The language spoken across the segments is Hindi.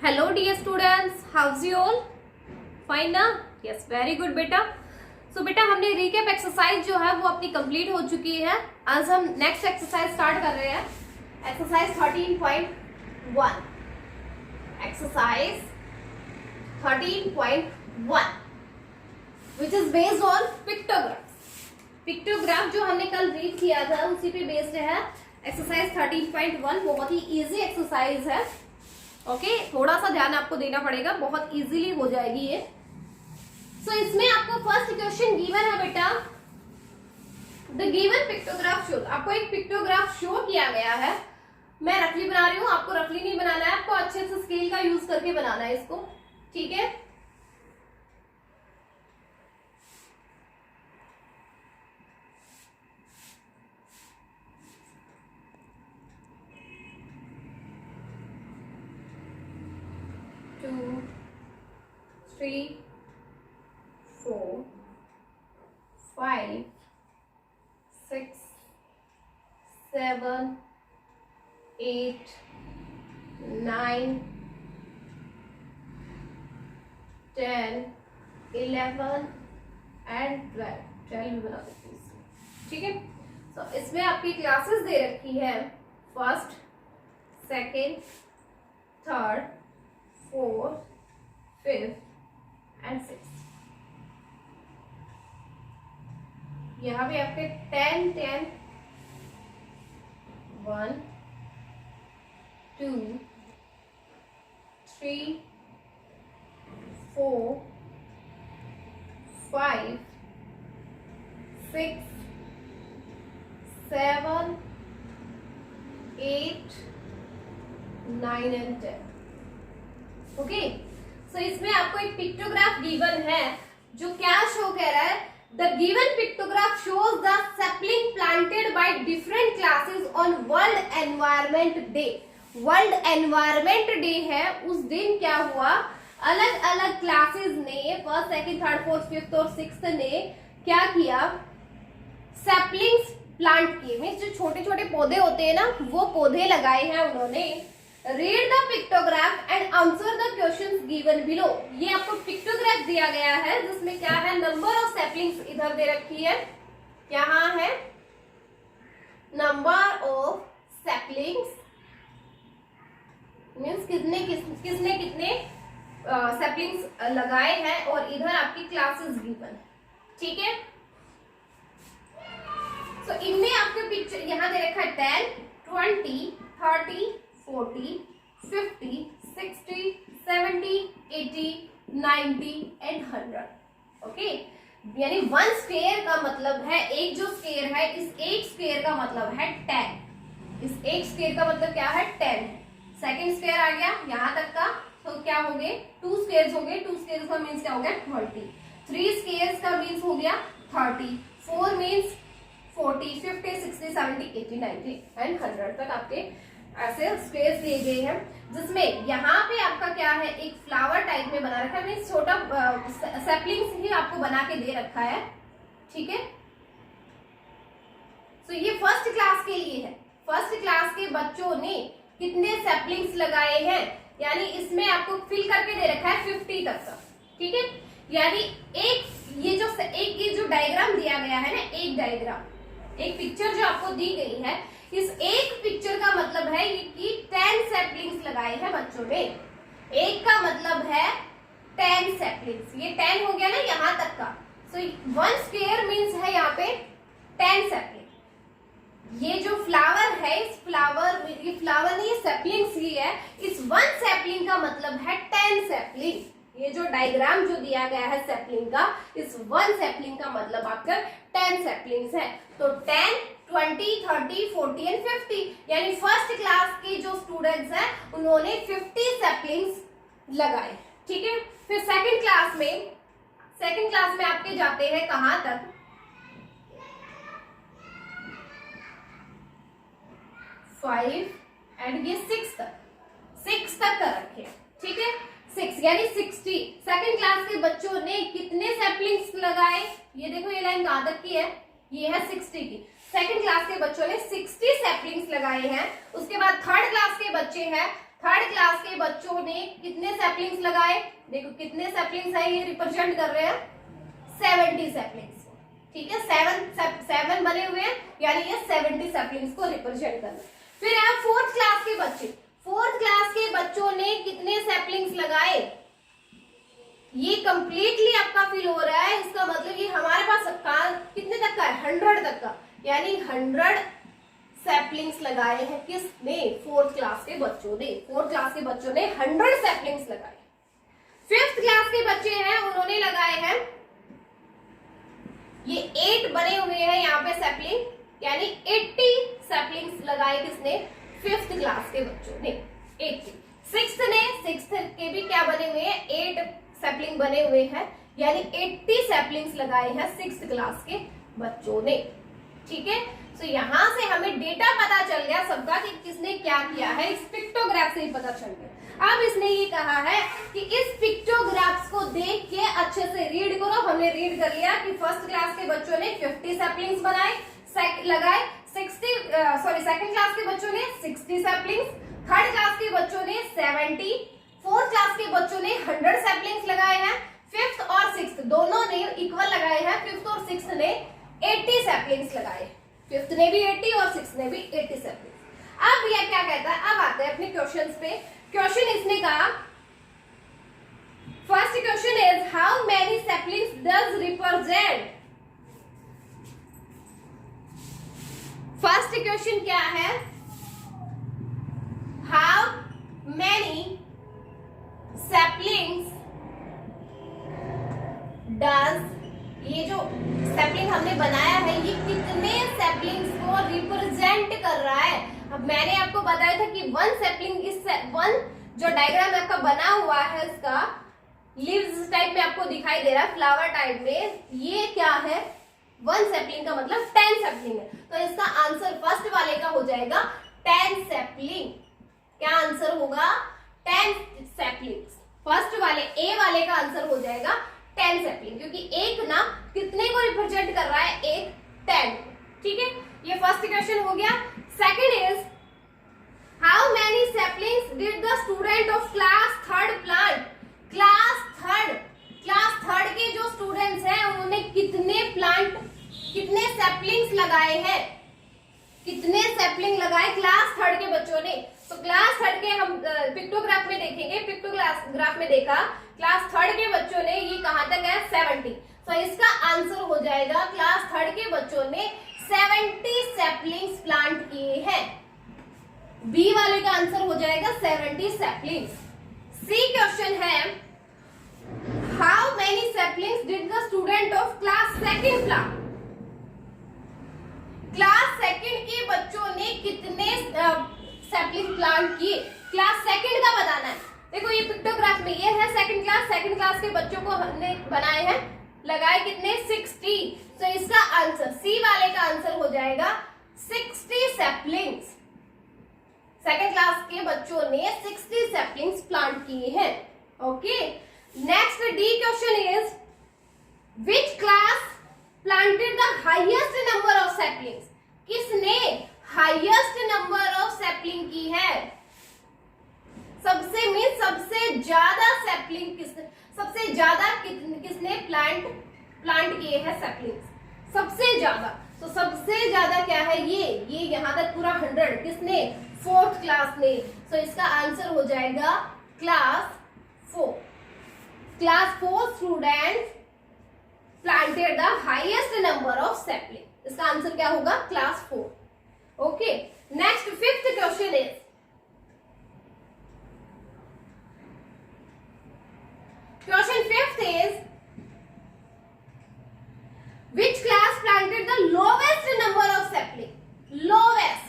Hello dear students, how's you all? Fine ना? यस, वेरी गुड बेटा। सो बेटा, हमने रिकैप एक्सरसाइज जो है वो अपनी कंप्लीट हो चुकी है। आज हम नेक्स्ट एक्सरसाइज स्टार्ट कर रहे हैं। Exercise 13.1। Exercise 13.1 which is based on pictograph. Pictograph जो हमने कल रीड किया था उसी पे बेस्ड है एक्सरसाइज 13.1। बहुत ही इजी एक्सरसाइज है। ओके, थोड़ा सा ध्यान आपको देना पड़ेगा, बहुत इजीली हो जाएगी ये। सो इसमें आपको फर्स्ट क्वेश्चन गिवन है बेटा, द गिवन पिक्टोग्राफ शो। आपको एक पिक्टोग्राफ शो किया गया है। मैं रफली बना रही हूँ, आपको रफली नहीं बनाना है, आपको अच्छे से स्केल का यूज करके बनाना है इसको, ठीक है? Two, three, four, five, six, seven, 8, 9, 10, 11 and 12। 12 भी बना सकते हैं इसमें, ठीक है? तो इसमें आपकी क्लासेस दे रखी है first, second, third, fourth, fifth and sixth. यहाँ पे आपके 10, 10, 1, 2, 3, 4, 5, 6, 7, 8, 9 and 10। ओके, सो इसमें आपको एक पिक्टोग्राफ गिवन है जो क्या शो कह रहा है, the given pictograph shows the sapling planted by different classes on world environment day. World environment day है, उस दिन क्या हुआ, अलग अलग क्लासेस ने, first, second, third, fourth, fifth और सिक्स्थ ने क्या किया, सैपलिंग्स प्लांट किए। मीन्स जो छोटे छोटे पौधे होते हैं ना, वो पौधे लगाए हैं उन्होंने। Read the pictograph and answer the questions given below. ये आपको पिक्टोग्राफ दिया गया है जिसमें क्या है, नंबर ऑफ सैपलिंग्स इधर दे रखी है, यहाँ है नंबर ऑफ सैपलिंग्स, मीन्स किसने कितने सैपलिंग्स लगाए हैं, और इधर आपकी क्लासेस गिवन, ठीक है? सो इनमें आपके पिक्चर यहाँ दे रखा है 10, 20, 30, 40, 50, 60, 70, 80, 90 एंड 100। ओके, यानी 1 स्क्वायर का मतलब है, एक जो स्क्वायर है, इस एक स्क्वायर का मतलब है 10। इस एक स्क्वायर का मतलब क्या है, 10। सेकंड स्क्वायर आ गया यहाँ तक का, तो क्या हो गए, 2 स्क्वायर्स हो गए। 2 स्क्वायर्स का मीन्स क्या हो गया, 20। 3 स्क्वायर्स का मीन्स हो गया 30। 4 मीन्स 40, 50, 60, 70, 80, 90 एंड 100 तक आपके ऐसे स्पेस दिए गए हैं, जिसमें यहाँ पे आपका क्या है, एक फ्लावर टाइप में बना रखा है, मीन्स छोटा सैपलिंग्स ही आपको बना के दे रखा है, ठीक है? तो ये फर्स्ट क्लास के लिए है। फर्स्ट क्लास के बच्चों ने कितने सैपलिंग्स लगाए हैं, यानी इसमें आपको फिल करके दे रखा है 50 तक का, ठीक है? यानी ये जो डायग्राम दिया गया है ना, एक डायग्राम, एक पिक्चर जो आपको दी गई है, इस एक पिक्चर का मतलब है कि 10 सैपलिंग्स लगाए हैं बच्चों ने। एक का मतलब है 10 सैपलिंग्स, ये 10 हो गया ना यहाँ तक का। सो 1 स्क्वायर मीन्स है यहाँ पे 10 सैपलिंग। ये जो फ्लावर है, इस फ्लावर, ये फ्लावर नहीं, ये सैपलिंग्स ही है। इस 1 सैपलिंग का मतलब है 10 सैपलिंग। ये जो डायग्राम जो दिया गया है सैपलिंग का, इस 1 सैपलिंग का मतलब आपका 10 सैपलिंग्स है। तो 10, 20, 30, 40 एंड 50, यानी फर्स्ट क्लास के जो स्टूडेंट्स हैं उन्होंने 50 सैपलिंग्स लगाए, ठीक है? फिर सेकंड क्लास में आपके जाते हैं कहां तक, 5 एंड ये 6 तक का रखे, ठीक है? 6 यानी 60। सेकंड क्लास के बच्चों ने कितने सैपलिंग्स लगाए, ये देखो ये लाइन कहां तक की है, ये है 60 की। सेकंड क्लास के बच्चों ने 60 सैपलिंग्स लगाए हैं। उसके बाद थर्ड क्लास के बच्चे हैं थर्ड क्लास के बच्चों ने कितने सैपलिंग्स लगाए, देखो कितने सैपलिंग्स है, ये रिप्रेजेंट कर रहे हैं 70 सैपलिंग्स, ठीक है, 7 बने हुए हैं, यानी ये 70 सैपलिंग्स को रिप्रेजेंट कर रहे हैं। फिर है फोर्थ क्लास के बच्चे, फोर्थ क्लास के बच्चों ने कितने सैपलिंग्स लगाए, ये कंप्लीटली आपका फिल हो रहा है, इसका मतलब ये हमारे पास कितने तक का है, 100 तक का, यानी 100 सैपलिंग्स लगाए हैं किसने, फोर्थ क्लास के बच्चों ने, फोर्थ क्लास के बच्चों ने 100 सैपलिंग्स लगाए। फिफ्थ क्लास के बच्चे हैं, उन्होंने लगाए हैं, ये 8 बने हुए हैं यहाँ पे सैपलिंग, यानी 80 सैपलिंग्स लगाए किसने, फिफ्थ क्लास के बच्चों ने 80। सिक्स्थ के भी क्या बने हुए हैं, 8 सैपलिंग बने हुए हैं, यानी 80 सैपलिंग्स लगाए हैं सिक्स्थ क्लास के बच्चों ने, ठीक है। तो यहां से हमें डेटा पता चल गया सबका कि किसने क्या किया है, इस पिक्टोग्राफ से ही पता चल गया। अब इसने ये कहा है कि इस पिक्टोग्राफ्स को देख के अच्छे से रीड करो। हमने रीड कर लिया कि फर्स्ट क्लास के बच्चों ने 50 सैपलिंग्स लगाए, सेकंड क्लास के बच्चों ने 60 सैपलिंग्स, थर्ड क्लास के बच्चों ने 70, फोर्थ क्लास के बच्चों ने 100 सैपलिंग्स लगाए हैं, फिफ्थ और सिक्स्थ दोनों ने इक्वल लगाए हैं, फिफ्थ और सिक्स्थ ने 80 सैपलिंग्स लगाए, फिफ्थ ने भी 80 और सिक्स्थ ने भी 80 सैपलिंग्स। अब यह क्या कहता है, अब आते हैं अपने क्वेश्चंस पे। क्वेश्चन इसने कहा, first question is how many saplings does represent, first question क्या है, हाउ मेनी सैपलिंग्स डज, ये जो सैपलिंग हमने बनाया है ये कितने सैपलिंग्स को रिप्रेजेंट कर रहा है। अब मैंने आपको बताया था कि वन सैपलिंग, इस वन जो डायग्राम आपका बना हुआ है इसका लीव्स टाइप में आपको दिखाई दे रहा है, फ्लावर टाइप में, ये क्या है, वन सैपलिंग का मतलब 10 सैपलिंग है, तो इसका आंसर फर्स्ट वाले का हो जाएगा 10 सैपलिंग। क्या आंसर होगा, 10 सैपलिंग्स। फर्स्ट वाले ए वाले का आंसर हो जाएगा 10 सैपलिंग, क्योंकि एक ना कितने को रिप्रेजेंट कर रहा है, एक 10, ठीक है। ये फर्स्ट क्वेश्चन हो गया। Second is how many saplings did the student of class third plant, class third के जो स्टूडेंट्स हैं उन्होंने कितने सैपलिंग्स लगाए हैं, कितने सैपलिंग लगाए क्लास थर्ड के बच्चों ने। तो क्लास थर्ड के हम पिक्टोग्राफ में देखेंगे, पिक्टोग्राफ में देखा क्लास थर्ड के बच्चों ने, ये कहां तक है 70, तो इसका आंसर हो जाएगा क्लास थर्ड के बच्चों ने 70 सैपलिंग्स प्लांट किए हैं, बी वाले का आंसर हो जाएगा 70 सैपलिंग्स। सी क्वेश्चन है how many saplings did the student of class second plant, class second के बच्चों ने कितने सैपलिंग प्लांट किए, क्लास सेकंड का बताना है। देखो ये पिक्टोग्राफ में ये है सेकंड क्लास के बच्चों को हमने बनाए हैं, लगाए कितने 60, तो इसका आंसर सी वाले का आंसर हो जाएगा 60 सैपलिंग्स। सेकंड क्लास के बच्चों ने 60 सैपलिंग्स प्लांट किए हैं, okay. Next D question is which class planted the highest number of saplings, किसने हाईएस्ट नंबर ऑफ सैपलिंग की है, सबसे ज्यादा सैपलिंग सबसे ज्यादा किसने प्लांट किए हैं सैपलिंग्स, सबसे ज्यादा। तो सबसे ज्यादा क्या है, ये यहां तक पूरा 100 किसने, फोर्थ क्लास ने, तो इसका आंसर हो जाएगा class 4। Class 4 students planted the highest number of sapling, इसका आंसर क्या होगा, class 4, okay. Next fifth question is question fifth is which class planted the lowest number of sapling, lowest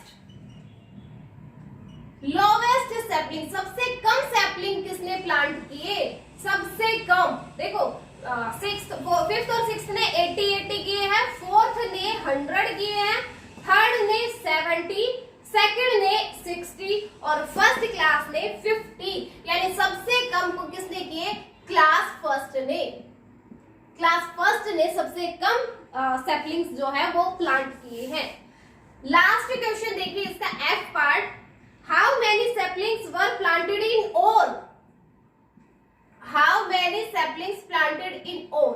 sapling, सबसे कम सैपलिंग किसने प्लांट किए, सबसे कम। देखो फिफ्थ और सिक्स्थ ने 80 किए हैं, फोर्थ ने 100 किए हैं, थर्ड ने 70, सेकंड ने 60 और फर्स्ट क्लास ने 50, यानी सबसे कम को किसने किए, क्लास फर्स्ट ने सबसे कम सैपलिंग्स जो है वो प्लांट किए हैं। लास्ट क्वेश्चन देखिए इसका F part, how many sapling saplings were planted in all? How many saplings planted in all?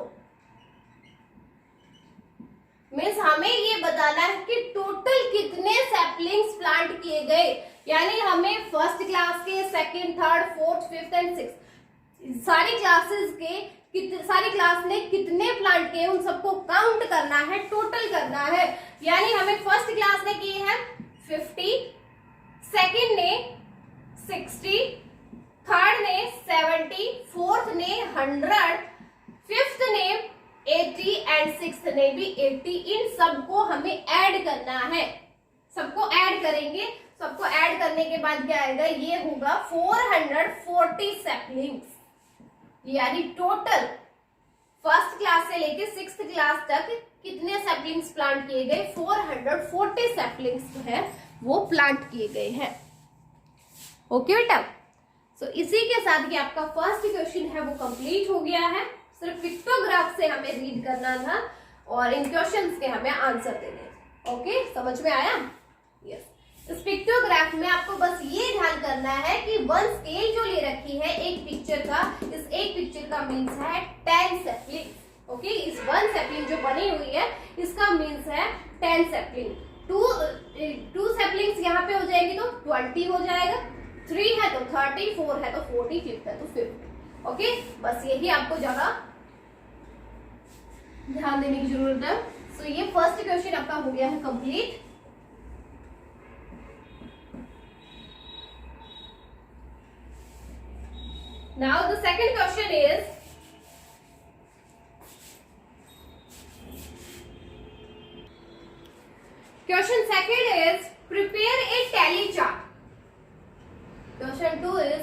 Means हमें ये बताना है कि टोटल कितने सैपलिंग्स प्लांट किए गए, यानी हमें फर्स्ट क्लास के, second, third, fourth, fifth and six सारी क्लासेस के सारी क्लास ने कितने प्लांट किए उन सबको काउंट करना है, टोटल करना है। यानी हमें फर्स्ट क्लास ने किए हैं 50, सेकंड ने 60, थर्ड ने 70, फोर्थ ने 100, फिफ्थ ने 80 एंड सिक्स्थ ने भी 80। इन सबको हमें ऐड करना है, सबको ऐड करेंगे। सबको ऐड करने के बाद क्या आएगा, ये होगा 440 सैपलिंग्स। यानी टोटल फर्स्ट क्लास से लेके सिक्स्थ क्लास तक कितने सैपलिंग्स प्लांट किए गए, 440 सैपलिंग्स जो है वो प्लांट किए गए हैं। ओके बेटा, सो इसी के साथ ही आपका फर्स्ट क्वेश्चन है वो कंप्लीट हो गया है। सिर्फ पिक्टोग्राफ से हमें रीड करना था और इन क्वेश्चंस के हमें आंसर देने। ओके, समझ में आया? यस। इस पिक्टोग्राफ में आपको बस ये ध्यान करना है कि वन स्केल जो ले रखी है एक पिक्चर का, इस एक पिक्चर का मीन्स है 10 सैपलिंग। ओके, इस वन सैपलिंग जो बनी हुई है इसका मीन्स है 10 सैपलिंग। टू सैपलिंग्स यहाँ पे हो जाएगी तो 20 हो जाएगा, 3 है तो 30, 4 है तो 40, 5 है तो 50। ओके, बस यही आपको ज्यादा ध्यान देने की जरूरत है। सो ये फर्स्ट क्वेश्चन आपका हो गया है complete. Now the second question is, question second is prepare a tally chart. Question 2 is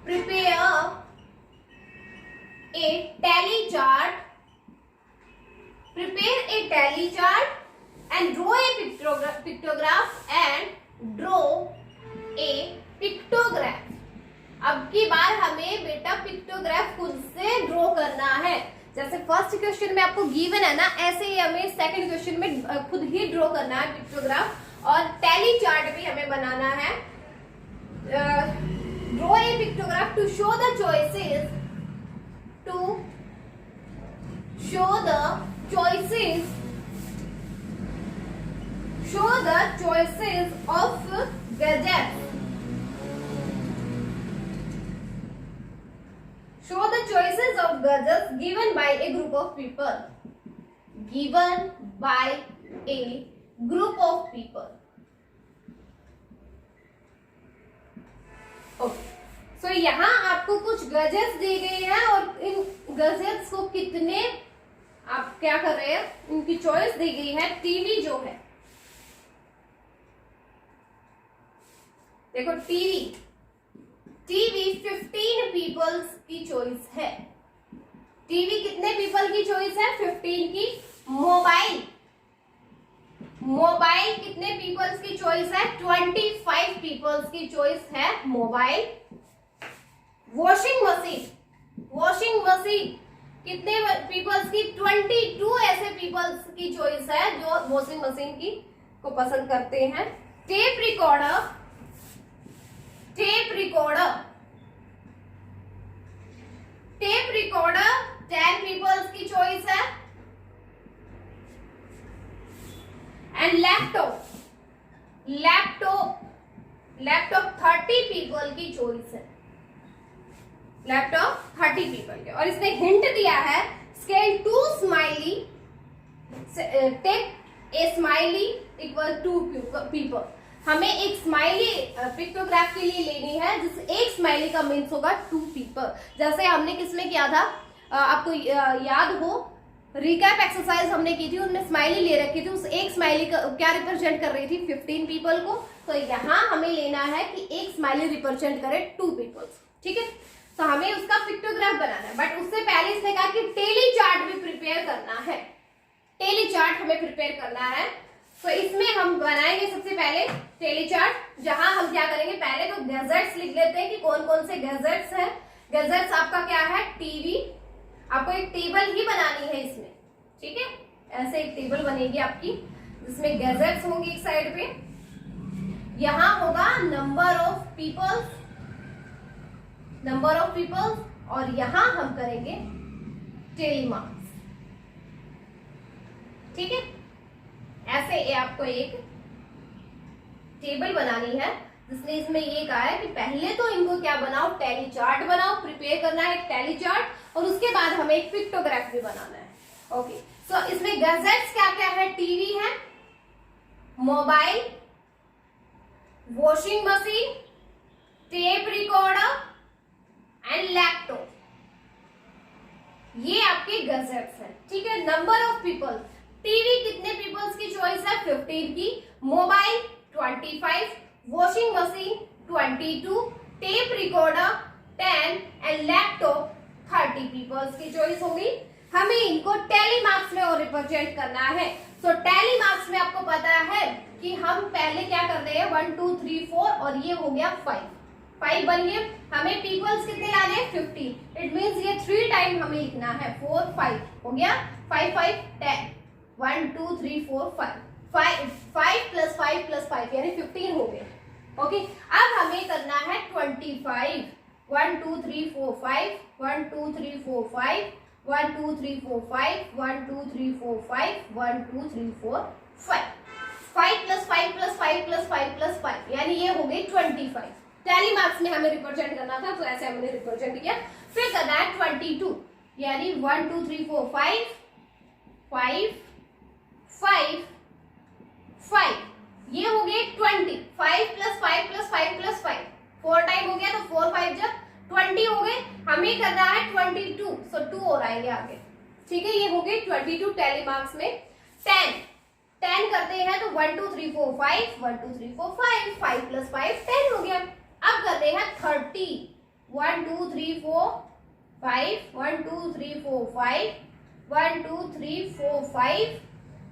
prepare a tally chart, prepare a tally chart and draw a pictograph and draw a pictograph। अब की बार हमें बेटा पिक्टोग्राफ खुद से ड्रॉ करना है। जैसे फर्स्ट क्वेश्चन में आपको गिवन है ना, ऐसे ही हमें सेकंड क्वेश्चन में खुद ही ड्रॉ करना है पिक्टोग्राफ, और टैली चार्ट भी हमें बनाना है। Draw a pictograph to show the choices, to show the choices of gadgets, show the choices of gadgets given by a group of people, given by a group of people। okay, तो यहाँ आपको कुछ गजेट्स दी गई है और इन गजेट्स को कितने आप क्या कर रहे हैं, उनकी चॉइस दी गई है। टीवी जो है, देखो टीवी 15 पीपल्स की चॉइस है। टीवी कितने पीपल की चॉइस है, 15 की। मोबाइल कितने पीपल्स की चॉइस है, 25 पीपल्स की चॉइस है मोबाइल। वॉशिंग मशीन कितने पीपल्स की, 22 ऐसे पीपल्स की चॉइस है जो वॉशिंग मशीन की को पसंद करते हैं। टेप रिकॉर्डर 10 पीपल्स की चॉइस है। एंड लैपटॉप 30 पीपल की चॉइस है। लैपटॉप 30 पीपल के, और इसने हिंट दिया है scale 2 smiley, take a smiley equal to people. हमें एक स्माइली पिक्टोग्राफ के लिए लेनी है जिस एक स्माइली का मीन्स होगा 2 पीपल। जैसे हमने किसमें किया था, आपको याद हो, रिकैप एक्सरसाइज हमने की थी, उनमें स्माइली ले रखी थी। उस एक स्माइली का क्या रिप्रेजेंट कर रही थी, 15 पीपल को। तो यहाँ हमें लेना है कि एक स्माइली रिप्रेजेंट करे 2 पीपल्स। ठीक है, तो हमें उसका पिक्टोग्राफ बनाना है। बट उससे पहले इसने कहा कि टेली चार्ट भी प्रिपेयर करना है। टेली चार्ट हमें प्रिपेयर करना है। तो इसमें हम बनाएंगे सबसे पहले टेली चार्ट, जहां हम क्या करेंगे, पहले तो गैजेट्स लिख लेते हैं कि कौन कौन से गैजेट्स है। गैजेट्स आपका क्या है, टीवी। आपको एक टेबल ही बनानी है इसमें। ठीक है, ऐसे एक टेबल बनेगी आपकी जिसमें गैजेट्स होंगे एक साइड पे। यहाँ होगा number of peoples number of peoples, और यहां हम करेंगे टेली मार्क्स। ठीक है, ऐसे ये आपको एक टेबल बनानी है जिसने इसमें ये कहा है कि पहले तो इनको क्या बनाओ, टैली चार्ट बनाओ, प्रिपेयर करना है एक टैली चार्ट, और उसके बाद हमें एक पिक्टोग्राफ भी बनाना है। ओके, सो इसमें गैजेट्स क्या क्या है, टीवी है, mobile, washing machine, tape recorder and laptop, ये आपके गैजेट्स हैं। ठीक है, नंबर ऑफ पीपल, टीवी कितने पीपल्स की चॉइस है, 15 की, mobile 25, washing machine 22, tape recorder 10 and laptop 30 peoples की चॉइस होगी। हमें इनको टैली मार्क्स में और रिप्रेजेंट करना है। सो टैली मार्क्स में आपको पता है कि हम पहले क्या कर रहे हैं, 1 2 3 4 और ये हो गया 5 बन गए। हमें पीपल्स कितने लाने हैं, 50। इट मींस ये 3 टाइम हमें लिखना है, 4 5 हो गया, 5 5 10, 1 2 3 4 5 5 प्लस 5 प्लस 5 यानी 15 हो गए। ओके, अब हमें करना है 25, 1 2 3 4 5, 1 2 3 4 5, 1 2 3 4 5, 1 2 3 4 5, 1 2 3 4 5, 5 प्लस 5 प्लस 5 प्लस 5 प्लस 5 यानी ये हो गई 25। टैली मार्क्स में हमें रिप्रेजेंट करना था तो ऐसे हमने रिप्रेजेंट किया। फिर करना है 22 यानी 1 2 3 4 5 5 5 5, ये हो गए 20। 5 प्लस 5 प्लस 5 प्लस 5 4 टाइम हो गया, तो 4 5 जब 20 हो गए। हमें करना है 22, सो 2 और आएंगे आगे। ठीक है, ये हो गए 22 टैली मार्क्स में। 10 करते हैं तो 1 2 3 4 5, 1 2 3 4 5, 5 प्लस 5 10 हो गया। अब करते हैं 30, 1 2 3 4 5, 1 2 3 4 5, 1 2 3 4 5,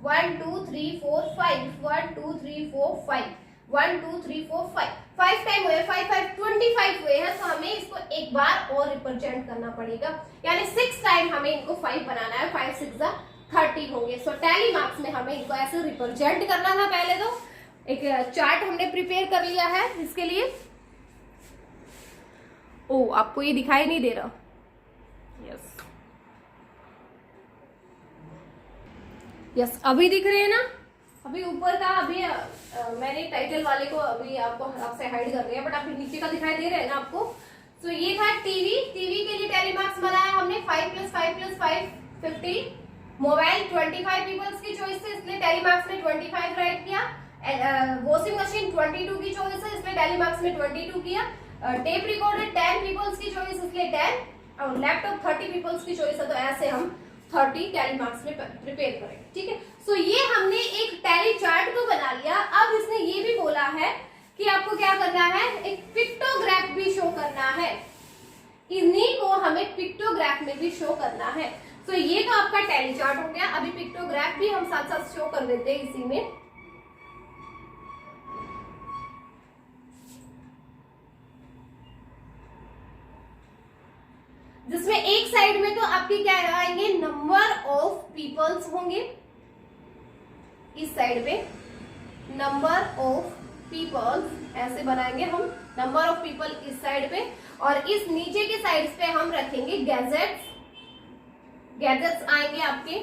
1 2 3 4 5, 1 2 3 4 5, 1 2 3 4 5, 5 टाइम हुए, 5 5 25 हुए हैं, तो हमें इसको एक बार और रिप्रेजेंट करना पड़ेगा, यानी 6 टाइम हमें इनको 5 बनाना है, 5 6 30 होंगे। सो टैली मार्क्स में हमें इनको ऐसे रिप्रेजेंट करना था। पहले तो एक चार्ट हमने प्रिपेयर कर लिया है इसके लिए। ओ, आपको ये दिखाई नहीं दे रहा, यस यस, अभी दिख रहे हैं ना, अभी ऊपर का अभी मैंने टाइटल वाले को अभी आपसे हाइड कर दिया, बट अभी नीचे का दिखाई दे रहा है ना आपको। तो ये था टीवी के लिए टैली मार्क्स बनाया हमने, 5 प्लस 5 प्लस 5 50। मोबाइल 25 पीपल्स की चॉइस है इसलिए टैली मार्क्स में 25 राइट किया। वॉशिंग मशीन 22 की चॉइस है इसलिए टैली मार्क्स में 22 किया। टेप रिकॉर्डर 10 पीपल्स की चॉइस इसलिए 10, और लैपटॉप 30 पीपल्स की चॉइस है तो ऐसे हम 30 टैली मार्क्स में प्रिपेयर करेंगे। ठीक है, सो ये हमने एक टैली चार्ट तो बना लिया। अब इसने ये भी बोला है कि आपको क्या करना है, एक पिक्टोग्राफ भी शो करना है, इन्हीं को हमें पिक्टोग्राफ में भी शो करना है। तो ये तो आपका टैली चार्ट हो गया, अभी पिक्टोग्राफ भी हम साथ साथ शो कर देते हैं इसी में। जिसमें एक साइड में तो आपके क्या आएंगे, नंबर ऑफ पीपल्स होंगे, इस साइड पे नंबर ऑफ पीपल्स ऐसे बनाएंगे हम, नंबर ऑफ पीपल इस साइड पे, और इस नीचे के साइड्स पे हम रखेंगे गैजेट्स। गैजेट्स आएंगे आपके,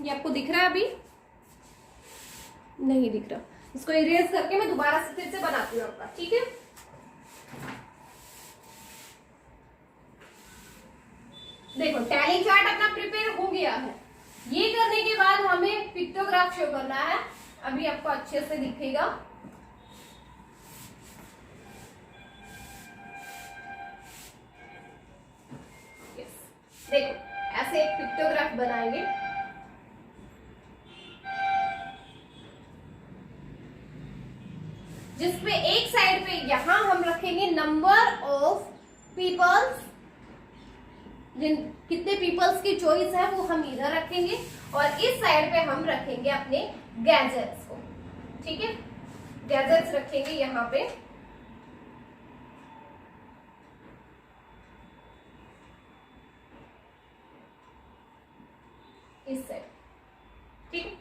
ये आपको दिख रहा है, अभी नहीं दिख रहा, इसको इरेज करके मैं दोबारा से फिर से बनाती हूँ आपका। ठीक है, देखो टैली चार्ट अपना प्रिपेयर हो गया है। ये करने के बाद हमें पिक्टोग्राफ शो करना है, अभी आपको अच्छे से दिखेगा। देखो ऐसे एक पिक्टोग्राफ बनाएंगे, जिसपे एक साइड पे यहां हम रखेंगे नंबर ऑफ पीपल्स, जिन कितने पीपल्स की चॉइस है वो हम इधर रखेंगे, और इस साइड पे हम रखेंगे अपने गैजेट्स को। ठीक है, गैजेट्स रखेंगे यहाँ पे, इस साइड। ठीक है,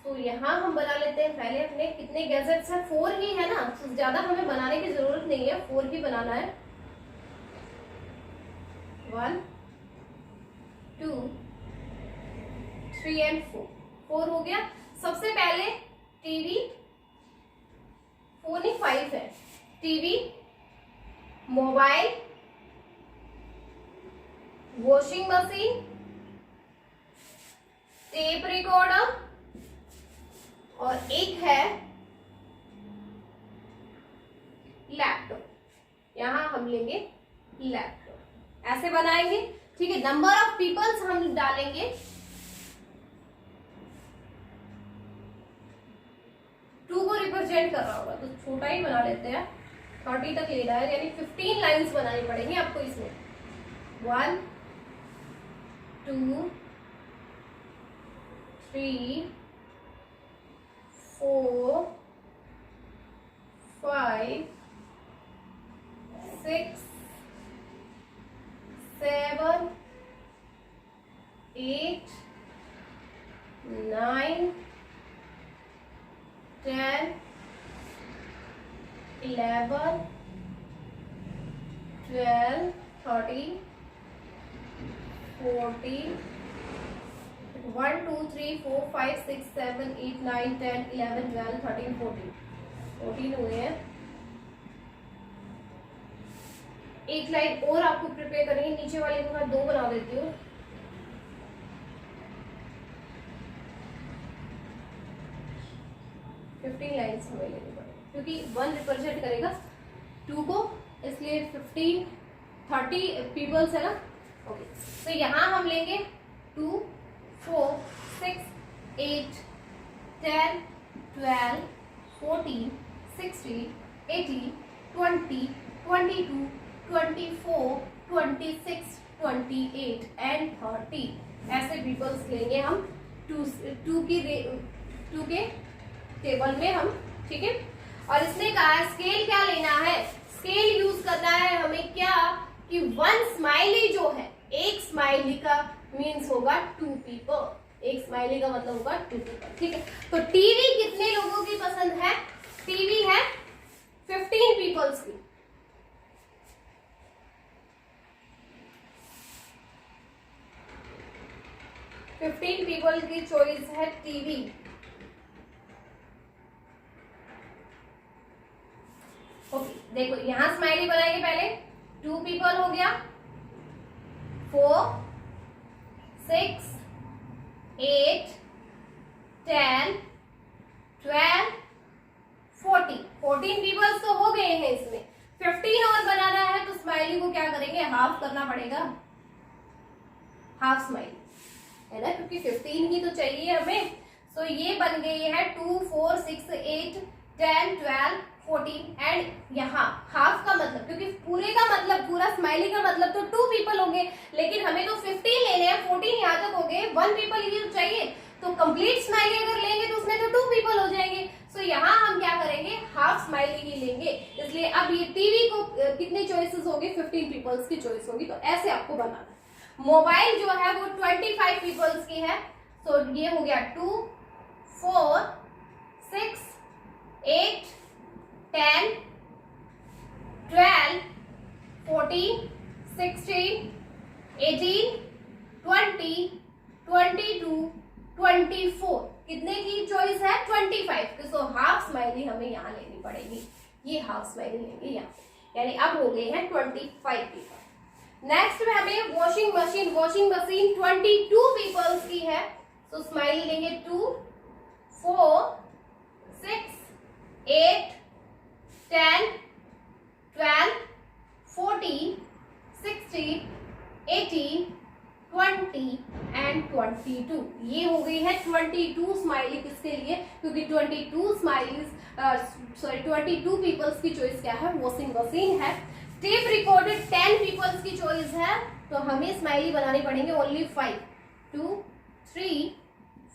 तो यहाँ हम बना लेते हैं पहले अपने, कितने गैजेट्स हैं, 4 ही है ना, तो ज्यादा हमें बनाने की जरूरत नहीं है, 4 ही बनाना है। 1 2 3 एंड 4 हो गया। सबसे पहले टीवी, 4 नहीं 5 है, TV, mobile, washing machine, tape recorder और एक है लैपटॉप। यहां हम लेंगे लैपटॉप, ऐसे बनाएंगे, ठीक है। नंबर ऑफ पीपल्स हम डालेंगे 2 को रिप्रेजेंट कर रहा होगा तो छोटा ही बना लेते हैं, 30 तक लेना है, यानी 15 लाइंस बनानी पड़ेंगी आपको इसमें। 1 2 3 4 5 6 7 8 9 10 11 12 13 14 1 2 3 4 5 6 7 8 9 10 11 12 13 14 हुए हैं। एक लाइन और आपको प्रिपेयर करेंगे, नीचे वाले को मैं 2 बना देती हूँ। लाइन्स हमें लेनी पड़ेगी क्योंकि 1 रिप्रेजेंट करेगा 2 को, इसलिए 15 30 पीपल्स है ना। ओके, तो यहाँ हम लेंगे 2 4 6 8 10 12 14 16 18 20 22 24 26 28 एंड 30 ऐसे पीपल्स लेंगे हम 2 के टेबल में हम, ठीक है। और इसने कहा है स्केल क्या लेना है, स्केल यूज करना है हमें क्या कि 1 स्माइली जो है, एक स्माइली का मीन्स होगा 2 पीपल, एक स्माइली का मतलब होगा 2 पीपल, ठीक है। तो टीवी कितने लोगों की पसंद है, टीवी है 15 पीपल्स की। पीपल की चॉइस है टीवी। ओके, देखो यहां स्माइली बनाएंगे पहले, 2 पीपल हो गया, 4 6 8 10 12 14 पीपल्स तो हो गए हैं इसमें। 15 और बनाना है तो स्माइली को क्या करेंगे, हाफ करना पड़ेगा, हाफ स्माइली है ना, क्योंकि 15 ही तो चाहिए हमें। सो ये बन गई है 2 4 6 8 10 12 14 एंड यहाँ हाफ का मतलब, क्योंकि पूरे का मतलब, पूरा स्माइली का मतलब तो 2 पीपल होंगे, लेकिन हमें तो 15 लेने हैं, 14 यहाँ तक हो गए, 1 पीपल ही तो चाहिए, तो कंप्लीट स्माइली अगर लेंगे तो उसमें तो 2 पीपल हो जाएंगे। सो यहाँ हम क्या करेंगे, हाफ स्माइली ही लेंगे। इसलिए अब ये टीवी को कितने चॉइसेस होगी, 15 पीपल्स की चॉइस होगी, तो ऐसे आपको बनाना है। मोबाइल जो है वो 25 पीपल्स की है, तो ये हो गया 2 4 6 8 10 12 14 16 18 20 22 24 कितने की चॉइस है, 25 की। सो हाफ स्माइली हमें यहाँ लेनी पड़ेगी, ये हाफ स्माइली लेंगे यहाँ, यानी अब हो गए हैं 25 पीपल। नेक्स्ट में हमें वॉशिंग मशीन 22 पीपल्स की है, तो स्माइली लेंगे 2 4 6 8 10 12 14 16 18 20 एंड 22। ये हो गई है 22 स्माइली, किसके लिए, क्योंकि 22 पीपल्स की चॉइस क्या है, वॉशिंग मशीन है। टेप रिकॉर्डेड 10 पीपल्स की चॉइस है, तो हमें स्माइली बनानी पड़ेंगे ओनली 5 2 3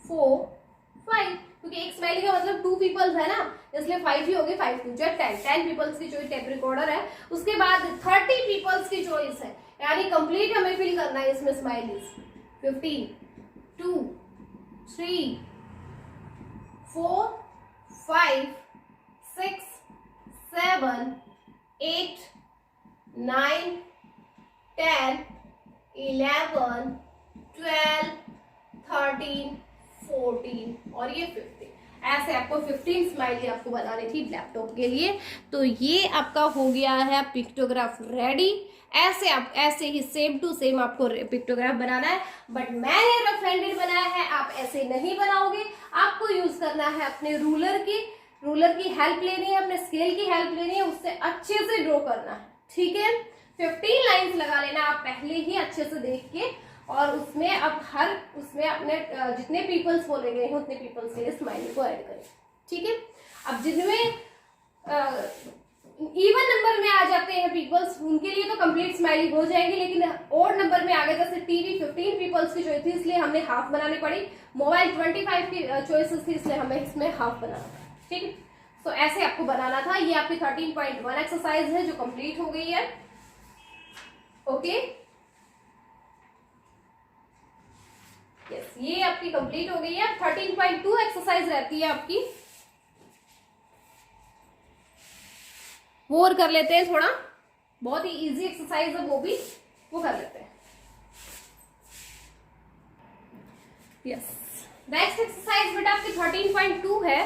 4 5, क्योंकि एक स्माइली का मतलब 2 पीपल्स है ना, इसलिए 5 ही हो गए, 5 2 10 पीपल्स की चॉइस टेप रिकॉर्डर है। उसके बाद 30 पीपल्स की चॉइस है, यानी कंप्लीट हमें फिल करना है इसमें स्माइलीज। 15 2 3 4 5 6 7 8 9 10 11 12 13 14 और ये 15। ऐसे आपको 15 स्माइली आपको बनानी थी लैपटॉप के लिए। तो ये आपका हो गया है पिक्टोग्राफ रेडी। ऐसे आप ऐसे ही सेम टू सेम आपको पिक्टोग्राफ बनाना है, बट मैंने रफ हैंडेड बनाया है, आप ऐसे नहीं बनाओगे। आपको यूज करना है अपने रूलर की हेल्प लेनी है, अपने स्केल की हेल्प लेनी है, उससे अच्छे से ड्रॉ करना है, ठीक है। 15 लाइंस लगा लेना आप पहले ही अच्छे से देख के, और उसमें अब उसमें अपने जितने पीपल्स बोले गए हैं उतने पीपल्स के लिए स्माइली को ऐड करें, ठीक है। अब जिनमें इवन नंबर में आ जाते हैं पीपल्स, उनके लिए तो कंप्लीट स्माइली हो जाएगी, लेकिन ऑड नंबर में आ गए, जैसे टीवी 15 पीपल्स की चॉइस थी इसलिए हमने हाफ बनानी पड़ी, मोबाइल 25 की चॉइसेस थी इसलिए हमें इसमें हाफ बनाना था, ठीक है। तो ऐसे आपको बनाना था। ये आपकी 13.1 एक्सरसाइज है जो कंप्लीट हो गई है, ओके। यस, ये आपकी कंप्लीट हो गई है। 13.2 एक्सरसाइज रहती है आपकी, वो और कर लेते हैं थोड़ा, बहुत ही इजी एक्सरसाइज है वो कर लेते हैं। यस, नेक्स्ट एक्सरसाइज बेटा आपकी 13.2 है,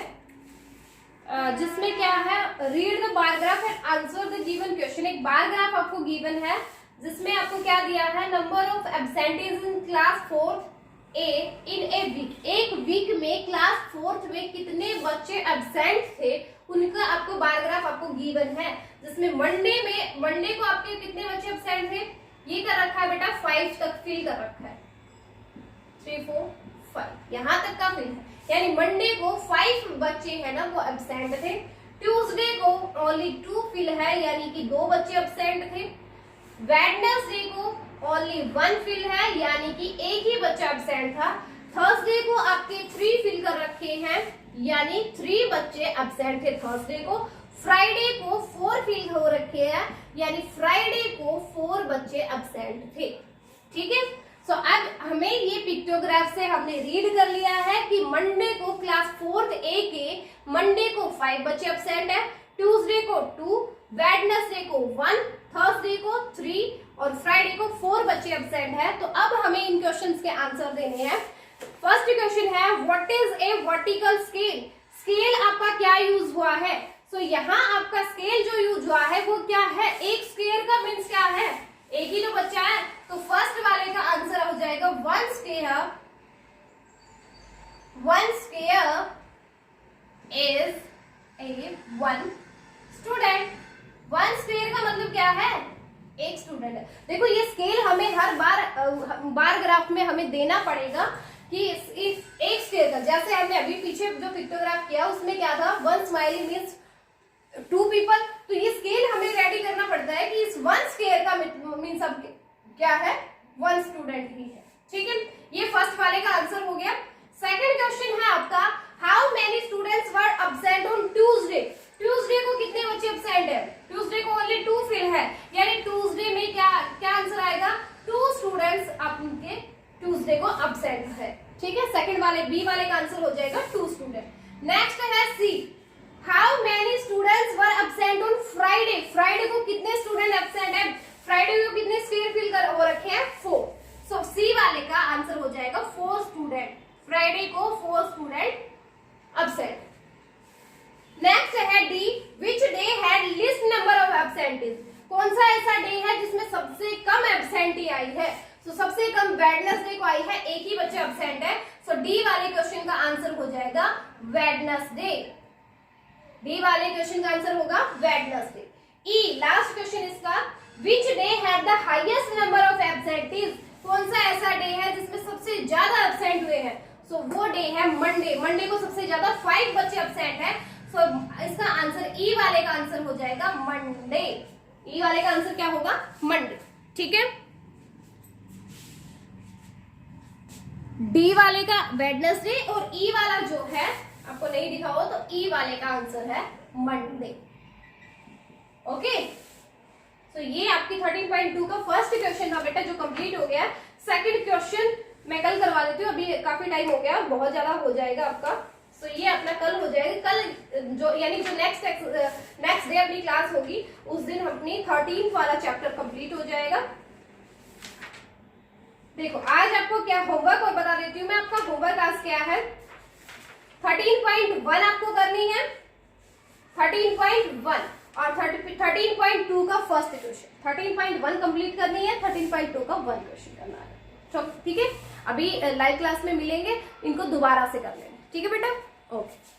जिसमें क्या है, read the bar graph and answer the given question. एक बार ग्राफ आपको गिवन है जिसमें आपको क्या दिया है, number of absentees in class 4th A in a week. एक वीक में क्लास 4th में कितने बच्चे एब्सेंट थे उनका आपको बार ग्राफ आपको गिवन है, जिसमें मंडे को आपके कितने बच्चे एब्सेंट थे, ये कर रखा है बेटा 5 तक फिल कर रखा है, 3 4 5 यहां तक का फिल है, यानी मंडे को 5 बच्चे है ना वो एब्सेंट थे। ट्यूसडे को ओनली 2 फिल है, यानी कि 2 बच्चे एब्सेंट थे। वेडनेसडे को ओनली 1 फिल है, यानी कि एक ही बच्चा एब्सेंट था। थर्सडे को आपके 3 फिल कर रखे हैं, यानी 3 बच्चे एब्सेंट थे थर्सडे को। फ्राइडे को 4 फिल हो रखे हैं, यानी फ्राइडे को 4 बच्चे एब्सेंट थे, ठीक है। सो अब हमें ये पिक्टोग्राफ से हमने रीड कर लिया है कि मंडे को क्लास 4th ए के मंडे को 5 बच्चे एब्सेंट है, ट्यूसडे को 2, वेडनेसडे को 1, थर्सडे को 3 और फ्राइडे को 4 बच्चे एब्सेंट है। तो अब हमें इन क्वेश्चंस के आंसर देने हैं। फर्स्ट क्वेश्चन है, what is a vertical scale. Scale आपका क्या यूज हुआ है, सो यहाँ आपका स्केल जो यूज हुआ है वो क्या है, एक स्क्वायर का मीन्स क्या है, एक ही तो बच्चा है, तो फर्स्ट वाले का आंसर हो जाएगा 1 square. 1 square is a 1 student. 1 square का मतलब क्या है, एक स्टूडेंट है। देखो ये स्केल हमें हर बार ग्राफ में हमें देना पड़ेगा कि इस एक स्क्वायर का, जैसे हमने अभी पीछे जो पिक्टोग्राफ किया उसमें क्या था, 1 स्माइली मीन्स 2 पीपल। तो ये स्केल हमें रेडी करना पड़ता है कि इस 1 स्क्वायर का मीन्स अब क्या है, 1 स्टूडेंट ही है, ठीक है। ये फर्स्ट वाले का आंसर हो गया। सेकंड क्वेश्चन है आपका, how many students were absent on Tuesday. Tuesday को कितने बच्चे एब्सेंट है, ट्यूसडे को ओनली 2 फिल है, यानी ट्यूसडे में क्या आंसर आएगा, 2 स्टूडेंट्स आपके ट्यूसडे को एब्सेंट है, ठीक है। सेकंड वाले बी वाले का आंसर हो जाएगा 2 स्टूडेंट। नेक्स्ट है C, how many students were absent on Friday. Friday को कितने स्टूडेंट एब्सेंट है, फ्राइडे को कितने स्क्वायर फिल कर हो रखे हैं, 4। सो सी वाले का आंसर हो जाएगा 4 स्टूडेंट। फ्राइडे को 4 स्टूडेंट एब्सेंट। नेक्स्ट है D, which day had list number of absentees. कौन सा ऐसा डे है जिसमें सबसे कम एब्सेंटी आई है, तो सबसे कम वेडनेसडे को आई है, एक ही बच्चा एब्सेंट है। सो डी वाले क्वेश्चन का आंसर हो जाएगा वेडनेसडे। डी वाले क्वेश्चन का आंसर होगा वेडनेसडे। ई लास्ट क्वेश्चन इसका, which day had the highest number of absentees. कौन सा ऐसा डे है जिसमें सबसे ज्यादा एब्सेंट हुए हैं, सो वो डे है मंडे। मंडे को सबसे ज्यादा 5 बच्चे एब्सेंट है, सो इसका आंसर ई वाले का आंसर हो जाएगा मंडे। ई वाले का आंसर क्या होगा, मंडे, ठीक है। डी वाले का वेडनेसडे और ई वाला जो है आपको नहीं दिखा हो तो ई वाले का आंसर है मंडे, ओके। तो ये आपकी 13.2 का फर्स्ट क्वेश्चन था बेटा जो कंप्लीट हो गया। सेकंड क्वेश्चन मैं कल करवा देती हूँ, अभी काफी टाइम हो गया, बहुत ज्यादा हो जाएगा आपका तो ये अपना कल हो जाएगा। कल जो यानी जो नेक्स्ट डे अपनी क्लास होगी उस दिन अपनी 13 वाला चैप्टर कंप्लीट हो जाएगा। देखो आज आपको क्या होमवर्क और बता देती हूँ मैं, आपका होमवर्क आज क्या है, 13.1 आपको करनी है, 13.1 और 13.2 का फर्स्ट क्वेश्चन, 13.1 कंप्लीट करनी है, 13.2 का 1 क्वेश्चन करना है। ठीक है, अभी लाइव क्लास में मिलेंगे, इनको दोबारा से कर लेंगे। ठीक है बेटा, ओके।